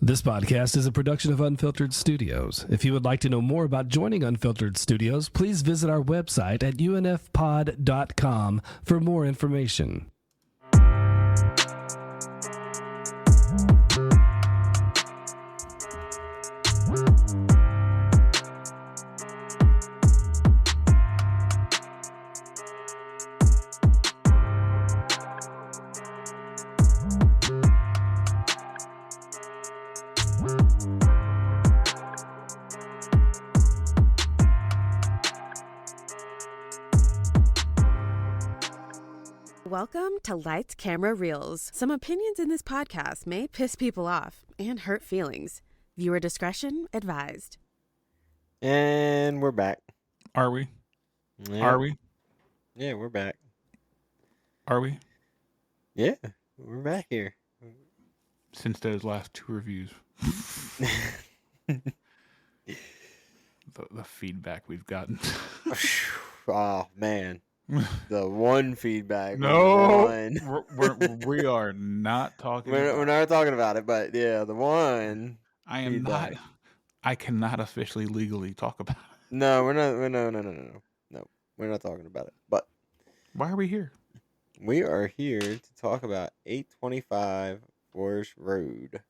This podcast is a production of Unfiltered Studios. If you would like to know more about joining Unfiltered Studios, please visit our website at unfpod.com for more information. Welcome to Lights, Camera, Reels. Some opinions in this podcast may piss people off and hurt feelings. Viewer discretion advised. And we're back. Are we? Yeah. Are we? Yeah, we're back. Are we? Yeah, we're back here. Since those last two reviews. The feedback we've gotten. Oh, man. The one feedback. No, One. we are not talking We're not talking about it, but yeah, the one. I am feedback. not. I cannot officially legally talk about it. No, we're not. No. We're not talking about it. But Why are we here? we are here to talk about 825 Forest Road.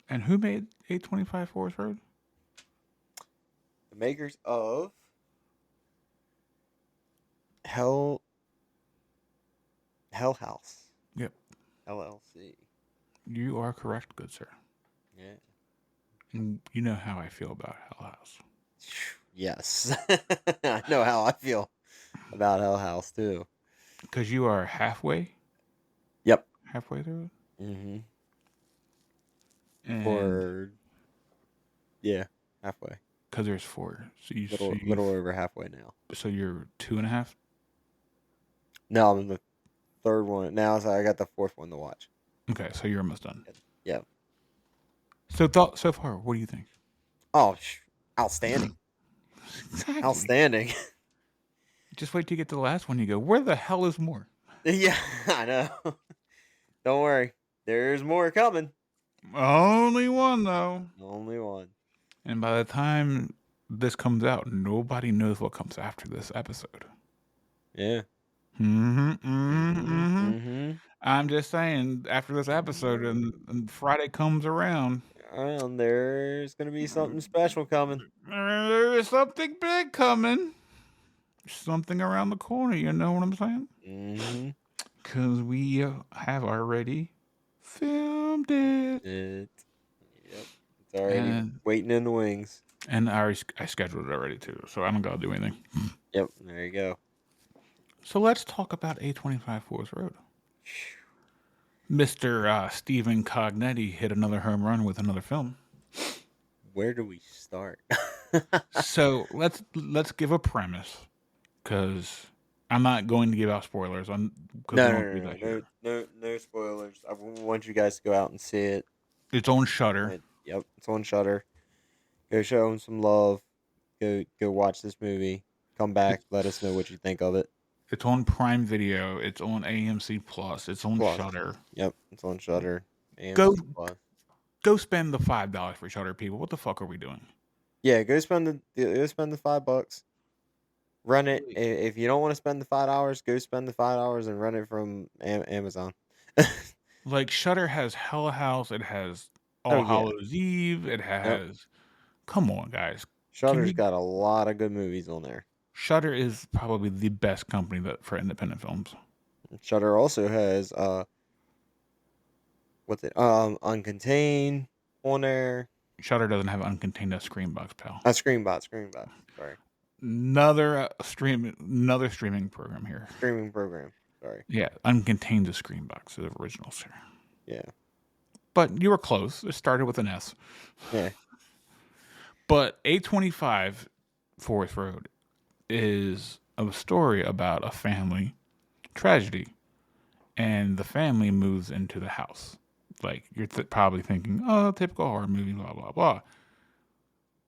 And who made 825 Forest Road? The makers of Hell House. Yep. LLC. You are correct, good sir. Yeah. And you know how I feel about Hell House. Yes. I know how I feel about Hell House too. Because you are halfway? Yep. Halfway through it? Mm-hmm. And yeah, halfway. because there's four. So you Little over halfway now. So you're 2.5? No, I'm in the third one now, so I got the fourth one to watch. Okay, so you're almost done. Yeah. So so far, what do you think? Oh, outstanding. Exactly. Outstanding. Just wait till you get to the last one. You go, where the hell is more? Yeah, I know. Don't worry. There's more coming. Only one, though. Only one. And by the time this comes out, nobody knows what comes after this episode. Yeah. Mm-hmm. I'm just saying, after this episode and Friday comes around, There's going to be something special coming. there's something big coming. Something around the corner, you know what I'm saying? Mm-hmm. Because we have already filmed it. Yep. It's already waiting in the wings. And I scheduled it already, too, so I don't got to do anything. Yep, there you go. So let's talk about 825 Forest Road. Mr. Stephen Cognetti hit another home run with another film. Where do we start? So let's give a premise, because I'm not going to give out spoilers. No spoilers. I want you guys to go out and see it. It's on Shudder. Yep, it's on Shudder. Go show them some love. Go watch this movie. Come back. Let us know what you think of it. It's on Prime Video. It's on AMC Plus. It's on Shudder. Yep, it's on Shudder. Go spend the $5 for Shudder, people. What the fuck are we doing? Yeah, go spend the $5. Run it. If you don't want to spend the $5, go spend the $5 and run it from Amazon. Like, Shudder has Hell House. It has All Hallows Eve. It has. Yep. Come on, guys. Shudder's got a lot of good movies on there. Shudder is probably the best company for independent films. Shudder also has Uncontained on there. Shudder doesn't have Uncontained. That's Screenbox, pal. Screenbox. Sorry. Another streaming program here. Streaming program. Sorry. Yeah, Uncontained is Screenbox, the originals here. Yeah. But you were close. It started with an S. Yeah. But 825 Forest Road is a story about a family tragedy, and the family moves into the house. Like, you're probably thinking, oh, typical horror movie, blah, blah, blah.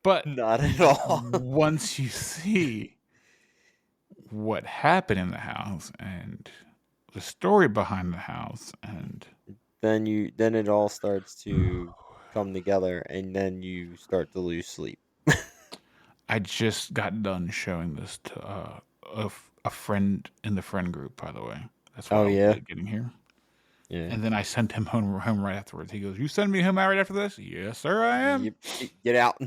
But not at all. Once you see what happened in the house and the story behind the house, and then it all starts to come together, and then you start to lose sleep. I just got done showing this to a friend in the friend group, by the way. That's why Oh I was yeah, late getting here. yeah. And then I sent him home right afterwards. He goes, "You send me home right after this?" Yes, sir, I am. Yep. Get out.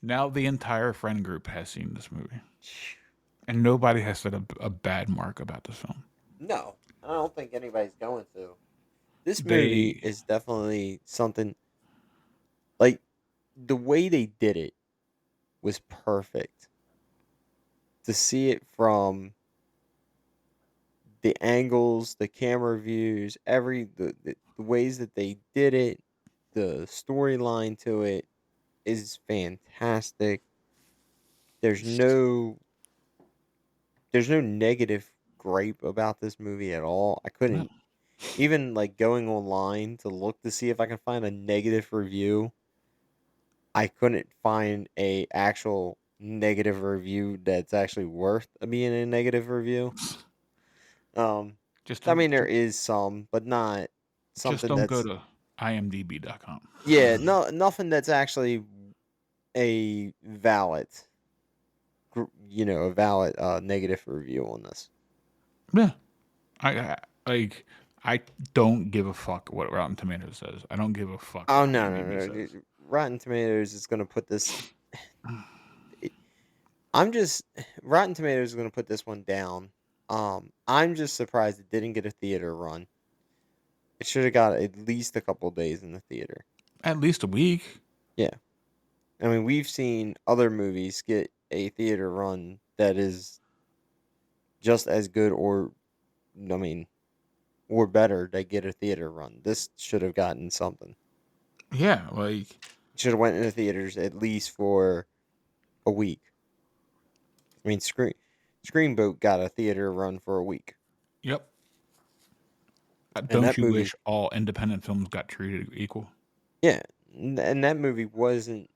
Now the entire friend group has seen this movie, and nobody has said a bad mark about this film. No, I don't think anybody's going to. This movie They is definitely something like the way they did it was perfect. To see it from the angles, the camera views, the ways that they did it, the storyline to it is fantastic. There's no there's no negative gripe about this movie at all. I no, couldn't even like going online to look to see if I can find a negative review. I couldn't find a actual negative review that's actually worth being a negative review. Um, just I don't mean there is some, but not just something don't go that's to imdb.com. yeah, no, nothing that's actually a valid, a valid negative review on this. Yeah, I like. I don't give a fuck what Rotten Tomatoes says. I don't give a fuck Oh what no, no, IMDb no, says. Rotten Tomatoes is going to put this. I'm just Rotten Tomatoes is going to put this one down. I'm just surprised it didn't get a theater run. It should have got at least a couple days in the theater. At least a week. Yeah, I mean we've seen other movies get a theater run that is just as good, or I mean, or better. They get a theater run. This should have gotten something. Yeah, like Should have went into theaters at least for a week. I mean, Screenboat got a theater run for a week, yep. and Don't that you movie, wish all independent films got treated equal? yeah, and that movie wasn't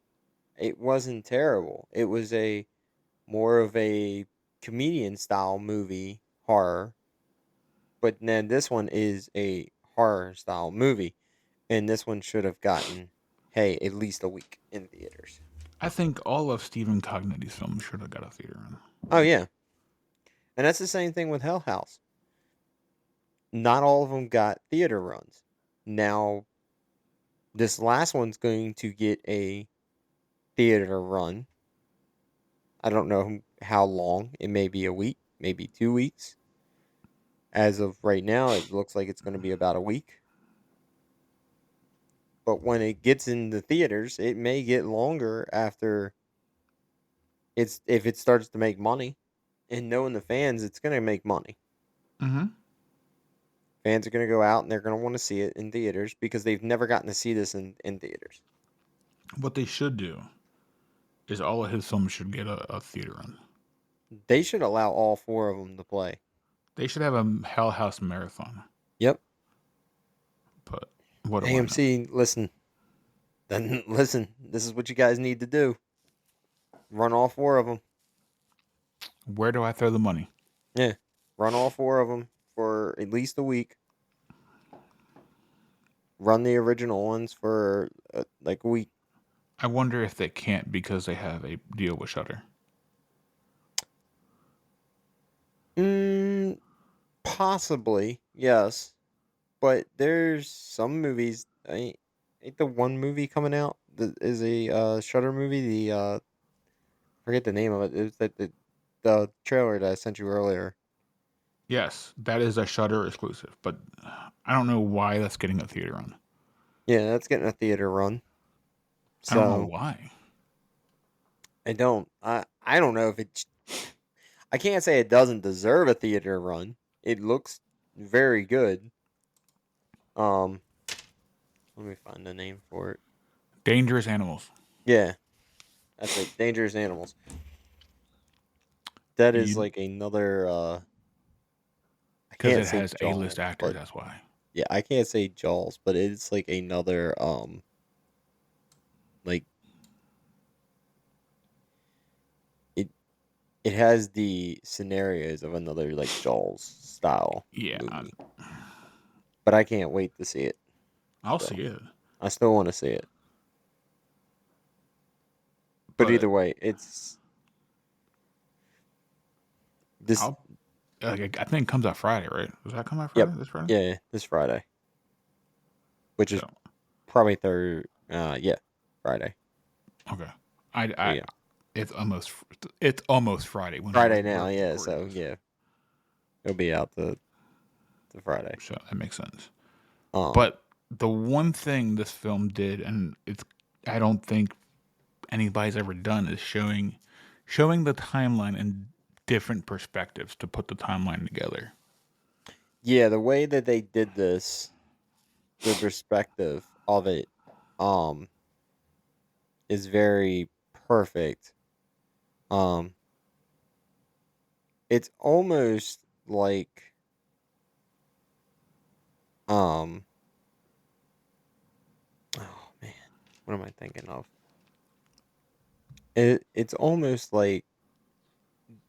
terrible. It was a more of a comedian style movie horror, but then this one is a horror style movie, and this one should have gotten at least a week in theaters. I think all of Stephen Cognetti's films should have got a theater run. Oh yeah, and that's the same thing with Hell House. Not all of them got theater runs. Now this last one's going to get a theater run. I don't know how long. It may be a week, maybe 2 weeks. As of right now, it looks like it's going to be about a week. But when it gets in the theaters, it may get longer after if it starts to make money. And knowing the fans, it's going to make money. Mm-hmm. Fans are going to go out and they're going to want to see it in theaters because they've never gotten to see this in theaters. What they should do is all of his films should get a theater run. They should allow all four of them to play. They should have a Hell House marathon. Yep. But what do I know? AMC, listen. Then listen, this is what you guys need to do. Run all four of them. Where do I throw the money? Yeah. Run all four of them for at least a week. Run the original ones for like a week. I wonder if they can't because they have a deal with Shudder. Possibly, yes. But there's some movies. Ain't the one movie coming out that is a Shudder movie? The forget the name of it. It was the trailer that I sent you earlier. Yes, that is a Shudder exclusive, but I don't know why that's getting a theater run. Yeah, that's getting a theater run. I don't know So why. I don't know if it. I can't say it doesn't deserve a theater run. It looks very good. Let me find the name for it. Dangerous Animals. Yeah, that's it. Dangerous Animals. That is You like another. I because can't it say has Jaws, A-list actors. but That's why. yeah, I can't say Jaws, but it's like another. Like it. It has the scenarios of another like Jaws style Yeah, movie, but I can't wait to see it. I'll So see it. I still want to see it. But either way, it's this. I think it comes out Friday, right? Does that come out Yep. Friday? This Friday? Yeah, this Friday, which is So, probably third. Yeah, Friday. okay. So, yeah, It's almost Friday when Friday we're now. Yeah, recording so this. yeah, it'll be out the Friday. So that makes sense. Um, But the one thing this film did, and I don't think anybody's ever done, is showing the timeline in different perspectives to put the timeline together. yeah, the way that they did this, the perspective of it, um, is very perfect. Um, it's almost like, um, oh man, what am I thinking of? It's almost like,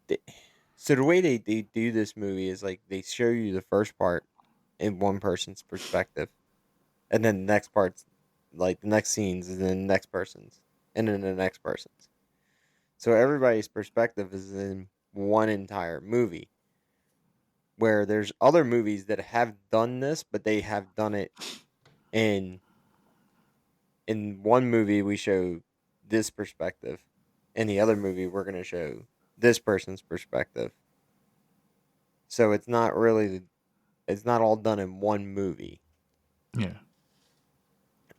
th- so the way they do this movie is like they show you the first part in one person's perspective, and then the next part's like the next scenes, and then the next person's, and then the next person's. So everybody's perspective is in one entire movie. Where there's other movies that have done this, but they have done it in one movie we show this perspective, in the other movie we're going to show this person's perspective. So it's not really, it's not all done in one movie. Yeah.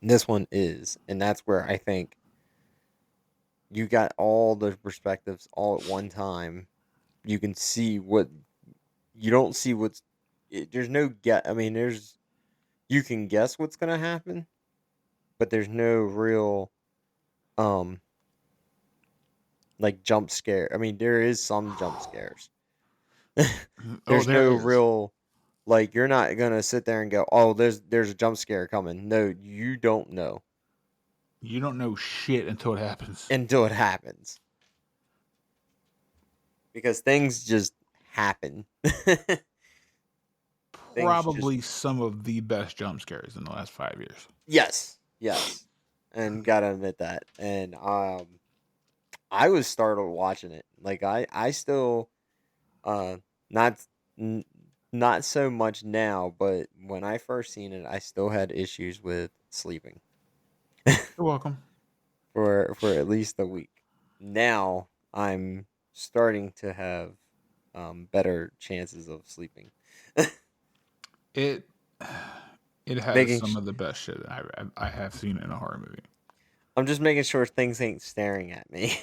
This one is, and that's where I think you got all the perspectives all at one time. You can see what you don't see what's there's no get. I mean, there's you can guess what's going to happen, but there's no real um like jump scare. I mean, there is some jump scares. Oh, There's there no is. real, like, you're not gonna sit there and go, "Oh, there's a jump scare coming." No, you don't know You don't know shit until it happens. until it happens because things just happen. Things just Probably some of the best jump scares in the last 5 years. yes, and gotta admit that. And I was startled watching it. Like I still not n- not so much now, but when I first seen it, I still had issues with sleeping You're welcome. for at least a week. Now I'm starting to have better chances of sleeping. It it has making some sh- of the best shit I have seen in a horror movie. I'm just making sure things ain't staring at me.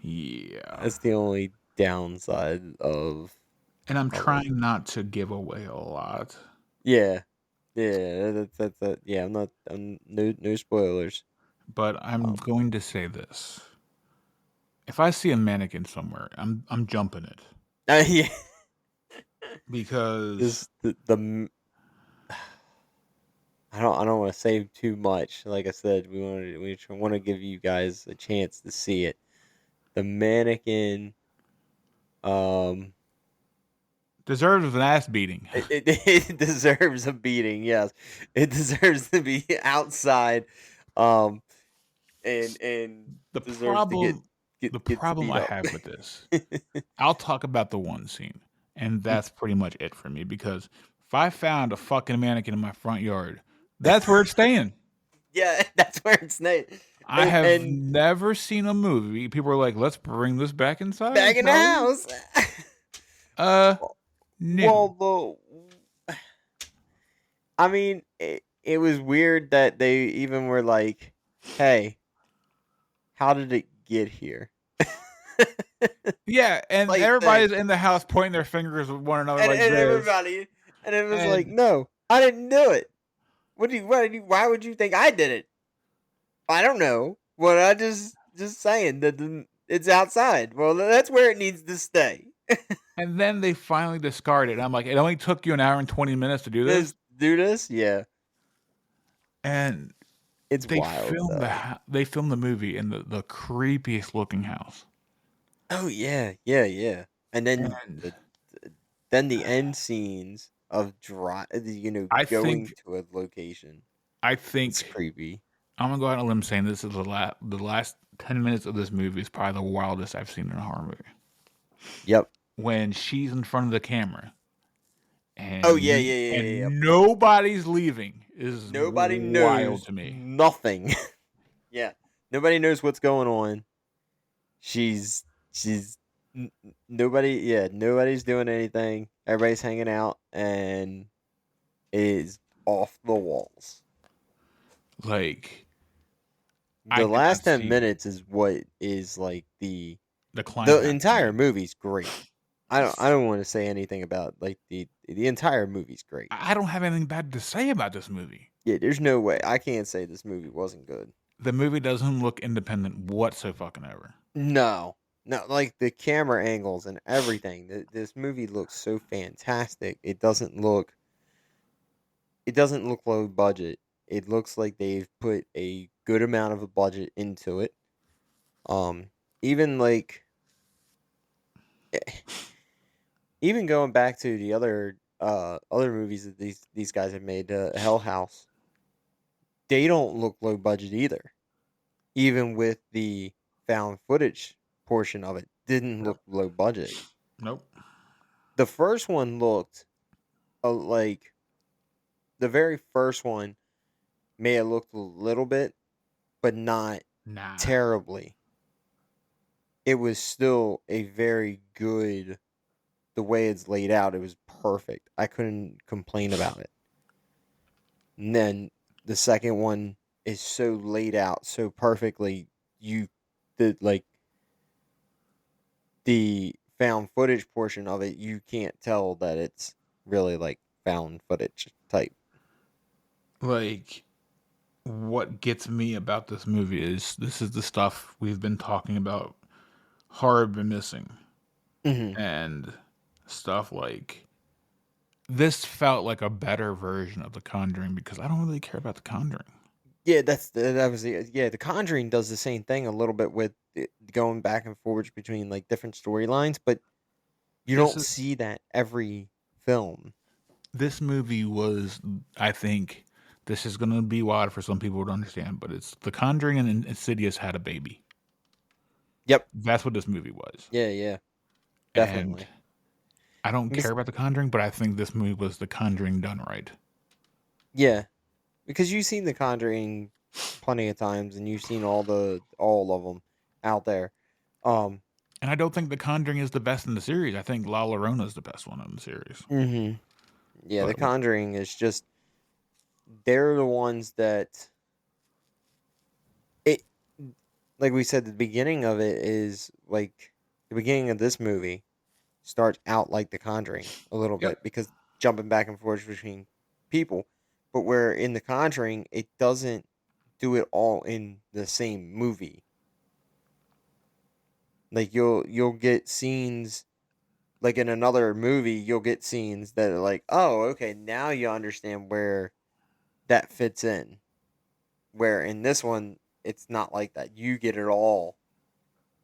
Yeah. That's the only downside of And I'm it. trying not to give away a lot, Yeah, yeah, that's that. Yeah, I'm no spoilers. but I'm Um, going to say this. If I see a mannequin somewhere, I'm jumping it yeah, because I don't want to say too much. Like I said, want to give you guys a chance to see it. The mannequin, um, deserves an ass beating. it deserves a beating. Yes, it deserves to be outside, um, and The deserves to get problem the problem beat I up. have with this, I'll talk about the one scene, and that's pretty much it for me because if I found a fucking mannequin in my front yard, that's where it's staying. Yeah, that's where it's Nate. I have And never seen a movie. People are like, "Let's bring this back inside." back in the No, house. no. Well, I mean, it was weird that they even were like, "Hey, how did it get here?" Yeah, and Like thing, everybody's in the house pointing their fingers at one another like and this, everybody, and it was like, and "No, I didn't do it. Why would you think I did it? I don't know. Well, I just saying that it's outside. Well, that's where it needs to stay. then they finally discard it. And I'm like, it only took you an hour and 20 minutes to do this, Let's do this. Yeah, and it's they wild filmed though. they filmed the movie in the creepiest looking house. Oh yeah, yeah, yeah. And then And the end scenes of I going think to a location. I It's think creepy. I'm gonna go out on a limb saying this is the last 10 minutes of this movie is probably the wildest I've seen in a horror movie. Yep. When she's in front of the camera Oh and yeah, yeah, yeah, yeah, yeah. nobody's leaving is Nobody wild knows to me. nothing. Yeah, nobody knows what's going on. She's nobody. Yeah, nobody's doing anything. Everybody's hanging out, and it is off the walls. Like I The did not last 10 minutes see is what is like the the climax to entire me. movie's great. I don't want to say anything about like the entire movie's great. I don't have anything bad to say about this movie. Yeah, there's no way I can't say this movie wasn't good. The movie doesn't look independent whatsoever. No, no, like the camera angles and everything. This movie looks so fantastic. It doesn't look low budget. It looks like they've put a good amount of a budget into it. Um, even like even going back to the other movies that these guys have made, Hell House, they don't look low budget either. Even with the found footage portion of it, didn't Yep. look low budget. Nope. The first one looked like the very first one may have looked a little bit, but not Nah. terribly. It was still a very good. The way it's laid out, it was perfect. I couldn't complain about it. And then the second one is so laid out so perfectly. You, like the found footage portion of it, you can't tell that it's really like found footage type. Like what gets me about this movie is this is the stuff we've been talking about horror been missing Hmm. and stuff like this felt like a better version of The Conjuring because I don't really care about The Conjuring. Yeah, that was yeah. The Conjuring does the same thing a little bit with it going back and forwards between like different storylines, but you This don't is see that every film. this movie was I think this is gonna be wild for some people to understand, but it's The Conjuring and Insidious had a baby. Yep. That's what this movie was. Yeah. Yeah. And Definitely. I don't care Because about The Conjuring, but I think this movie was The Conjuring done right. yeah, because you've seen The Conjuring plenty of times, and you've seen all of them out there. Um. And I don't think The Conjuring is the best in the series. I think La Llorona is the best one in the series. Hmm. Yeah, The But Conjuring is just they're the ones that it like we said, the beginning of it is like the beginning of this movie starts out like The Conjuring a little yep. bit because jumping back and forth between people, but where in The Conjuring it doesn't do it all in the same movie. Like you'll get scenes like in another movie, you'll get scenes that are like, oh, okay, now you understand where that fits in. Where in this one, it's not like that. You get it all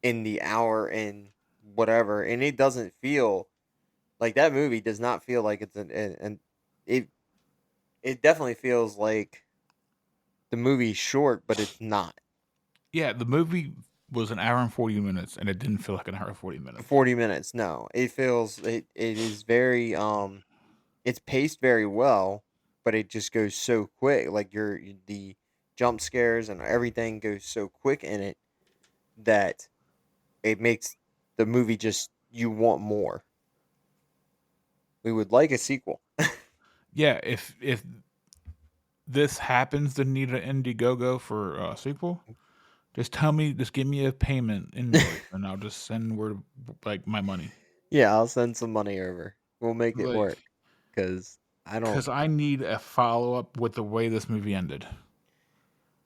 in the hour and whatever, and it doesn't feel like that movie does not feel like it's an it it definitely feels like the movie's short, but it's not. Yeah, the movie was an hour and 40 minutes, and it didn't feel like an hour and 40 minutes. 40 minutes, no. It is very it's paced very well, but it just goes so quick. Like the jump scares and everything goes so quick in it that it makes the movie just you want more. We would like a sequel. Yeah, if this happens to need an Indiegogo for a sequel, just tell me, just give me a payment invoice, and I'll just send where like my money. Yeah, I'll send some money over. We'll make it Like, work because I don't. because I need a follow up with the way this movie ended.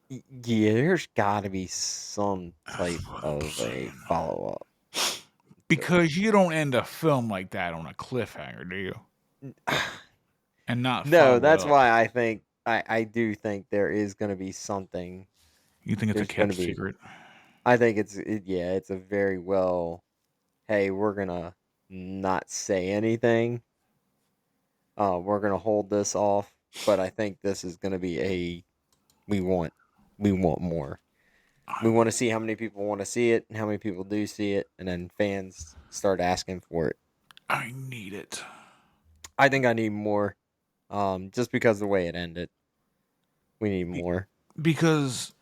Yeah, there's got to be some type of a follow up to Because you don't end a film like that on a cliffhanger, do you? it. And not No, follow it that's up. why I do think there is going to be something. You think it's a There's going to kept be. secret? I think yeah, it's a very well. Hey, we're gonna not say anything. We're gonna hold this off, but I think this is gonna be a we want we want more. We want to see how many people want to see it and how many people do see it, and then fans start asking for it. I need it. I think I need more, just because of the way it ended. We need more. Because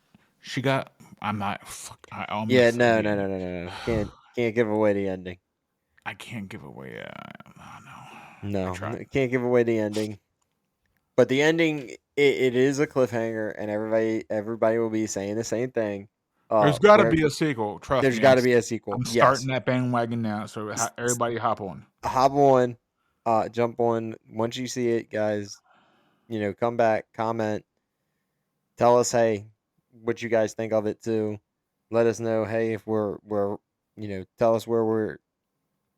she got. I'm not. Fuck. I almost Yeah, said no, the no, end. no, no, no, no. Can't give away the ending. I can't give away. No. I No, tried. can't give away the ending. But the ending, it is a cliffhanger, and everybody will be saying the same thing. There's got to Where be a sequel. Trust there's me. got to be a sequel. I'm Yes, starting that bandwagon now. So S- s- everybody hop on. hop on, jump on once you see it, guys. Come back, comment, tell us, hey, what you guys think of it too. Let us know, hey, if we're tell us where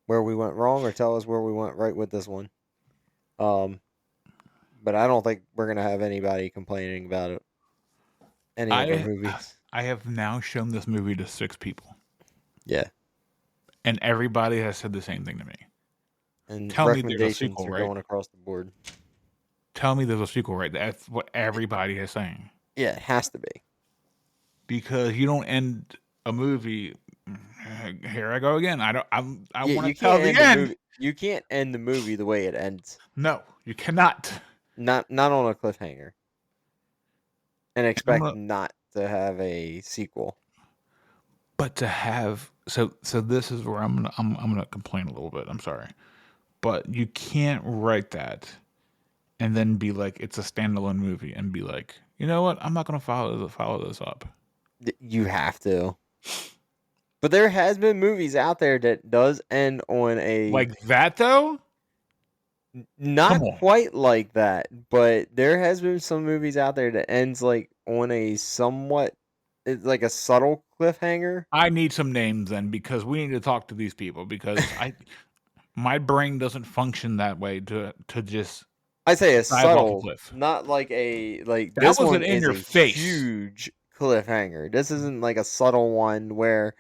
we went wrong, or tell us where we went right with this one. Um, but I don't think we're gonna have anybody complaining about it. Any of our I movies. I have now shown this movie to 6 people, Yeah. and everybody has said the same thing to me. And Tell me there's a recommendations sequel, are right? going across the board. Tell me there's a sequel, right? That's what everybody is saying. Yeah, it has to be. Because you don't end a movie. Here I go again. I Yeah, want you to tell can't the end the end. movie. You can't end the movie the way it ends. No, you cannot. Not on a cliffhanger. And I'm expect gonna, not to have a sequel. but to have so this is where I'm gonna complain a little bit. I'm sorry, but you can't write that and then be like it's a standalone movie and be like, you know what? I'm not gonna follow this up. You have to. But there has been movies out there that does end on a Like that though. Come not on. quite like that, but there has been some movies out there that ends like on a somewhat, it's like a subtle cliffhanger. I need some names then because we need to talk to these people because my brain doesn't function that way to just I say a dive off a subtle, cliff. not like a like That this was one an in is your a face. huge cliffhanger. This isn't like a subtle one where,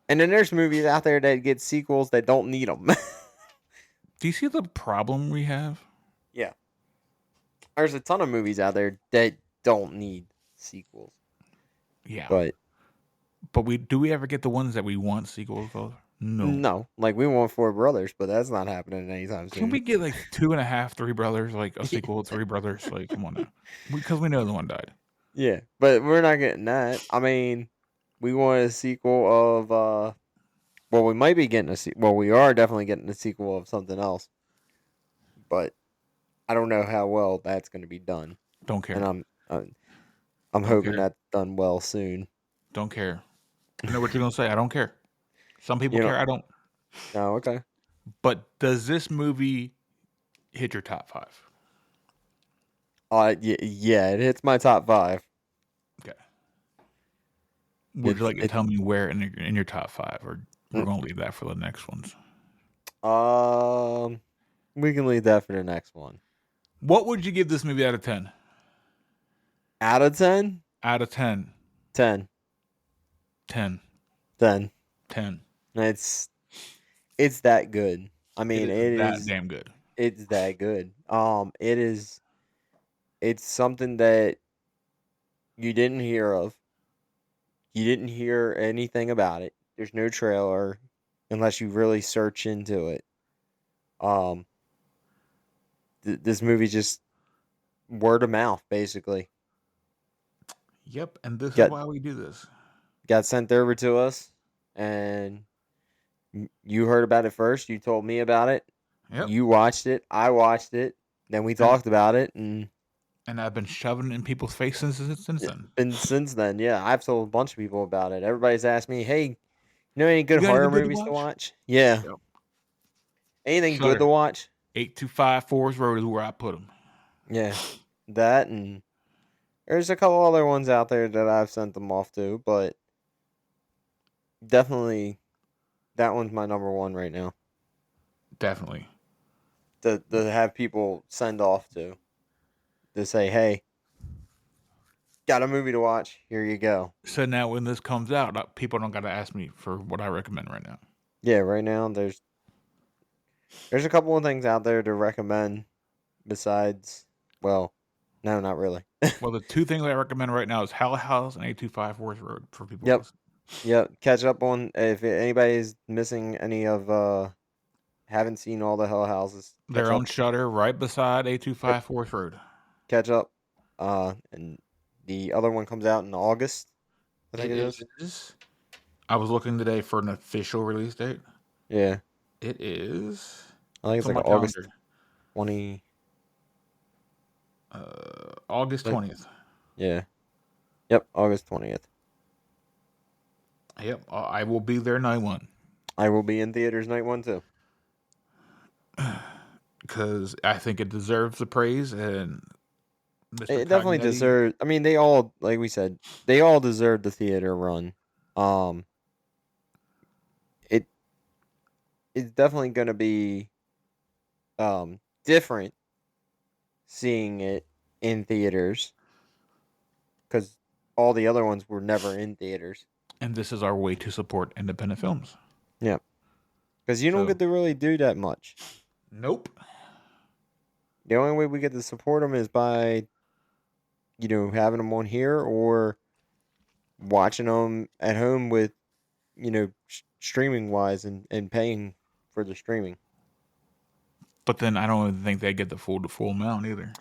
and then there's movies out there that get sequels that don't need them. Do you see the problem we have? Yeah, there's a ton of movies out there that don't need sequels, Yeah, but but we ever get the ones that we want sequels of? No. no, like we want Four Brothers, but that's not happening anytime Can soon. we get like 2.5, Three Brothers, like a sequel of Three Brothers? Like, come on now, because we know the one died. Yeah, but we're not getting that. I mean, we want a sequel of well, we might be getting well, we are definitely getting a sequel of something else, but I don't know how well that's going to be done. Don't And care. I'm Don't hoping care. that's done well soon. Don't care. I know what you're gonna say. I don't care. Some people You know, care. I don't. no, okay. But does this movie hit your top 5? Yeah, it hits my top 5. Okay. Would you It's like to it tell me where in your top 5, or we're mm, gonna leave that for the next ones? um we can leave that for the next one. What would you give this movie out of 10? Out of 10, Out of 10. 10, 10. 10. 10. It's it's that good. I It mean, is that damn good. it's that good. It's something that you didn't hear of. You didn't hear anything about it. There's no trailer unless you really search into it. Um, this movie just word of mouth, basically. Yep, and this is Got why we do this. got sent over to us, and you heard about it first. You told me about it. Yep. You watched it. I watched it. Then we And talked about it, and I've been shoving it in people's faces since then. and since then, yeah, I've told a bunch of people about it. Everybody's asked me, "Hey, you know any good You got horror anything good to movies to watch? watch?" Yeah, Yep. anything good to Shudder. watch? 825 Forest Road is where I put them. Yeah, that, and there's a couple other ones out there that I've sent them off to, but definitely that one's my number one right now. Definitely. To have people send off to say, "Hey, got a movie to watch. Here you go." So now when this comes out, people don't got to ask me for what I recommend right now. Yeah, right now there's a couple of things out there to recommend besides, well, no, not really. Well, the two things I recommend right now is Hell House and 825 Forest Road for people. Yep. Listening. Yep. Catch up on if anybody's missing any of haven't seen all the Hell Houses. Catch They're up. on Shudder right beside 825 Yep. Forest Road. Catch up. And the other one comes out in August. I think it is. I was looking today for an official release date. Yeah. It is. I think it's on like my August calendar. 20. August Like- 20th. Yeah. Yep. August 20th. Yep. I will be there night one. I will be in theaters night one too. Because I think it deserves the praise, and Mr. It definitely Cognetti- deserves. I mean, they all, like we said, they all deserve the theater run. It's definitely going to be different seeing it in theaters because all the other ones were never in theaters. And this is our way to support independent films. Yeah, because you don't So- get to really do that much. Nope. The only way we get to support them is by, having them on here or watching them at home with, streaming wise and paying for the streaming. But then I don't even think they get the full amount either.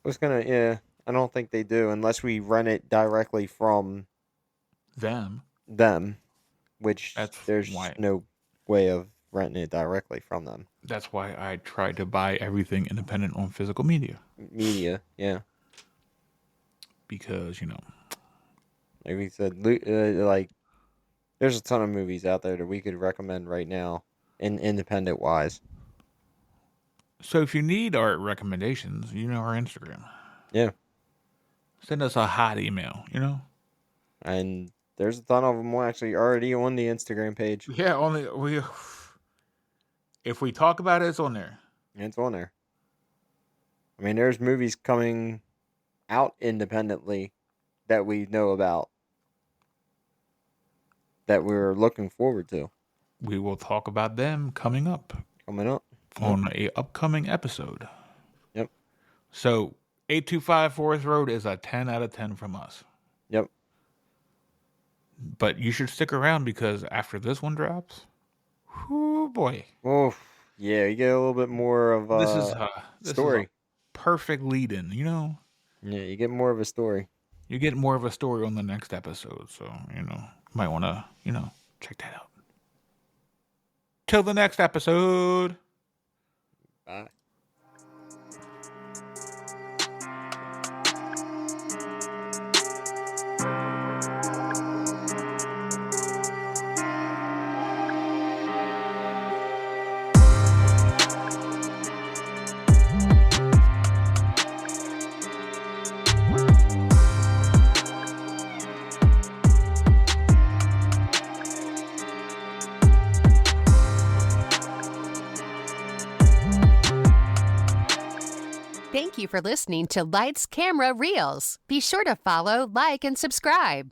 I don't think they do unless we rent it directly from Them. which That's there's why- no way of renting it directly from them. That's why I try to buy everything independent on physical media. Media, yeah. Because, Like we said, there's a ton of movies out there that we could recommend right now, independent wise. So if you need our recommendations, our Instagram. Yeah, Send us a hot email, and there's a ton of them actually already on the Instagram page. Yeah, if we talk about it, it's on there. It's on there. I mean, there's movies coming out independently that we know about that we're looking forward to. We will talk about them coming up Coming up. on a upcoming episode. Yep. So 825 Forest Road is a 10 out of 10 from us. Yep. But you should stick around because after this one drops, whoo boy, Oh, yeah, you get a little bit more of this is story. a perfect lead-in. Yeah, you get more of a story. You get more of a story on the next episode, so might want to check that out. Till the next episode. Bye. Thank you for listening to Lights, Camera, Reels. Be sure to follow, like, and subscribe.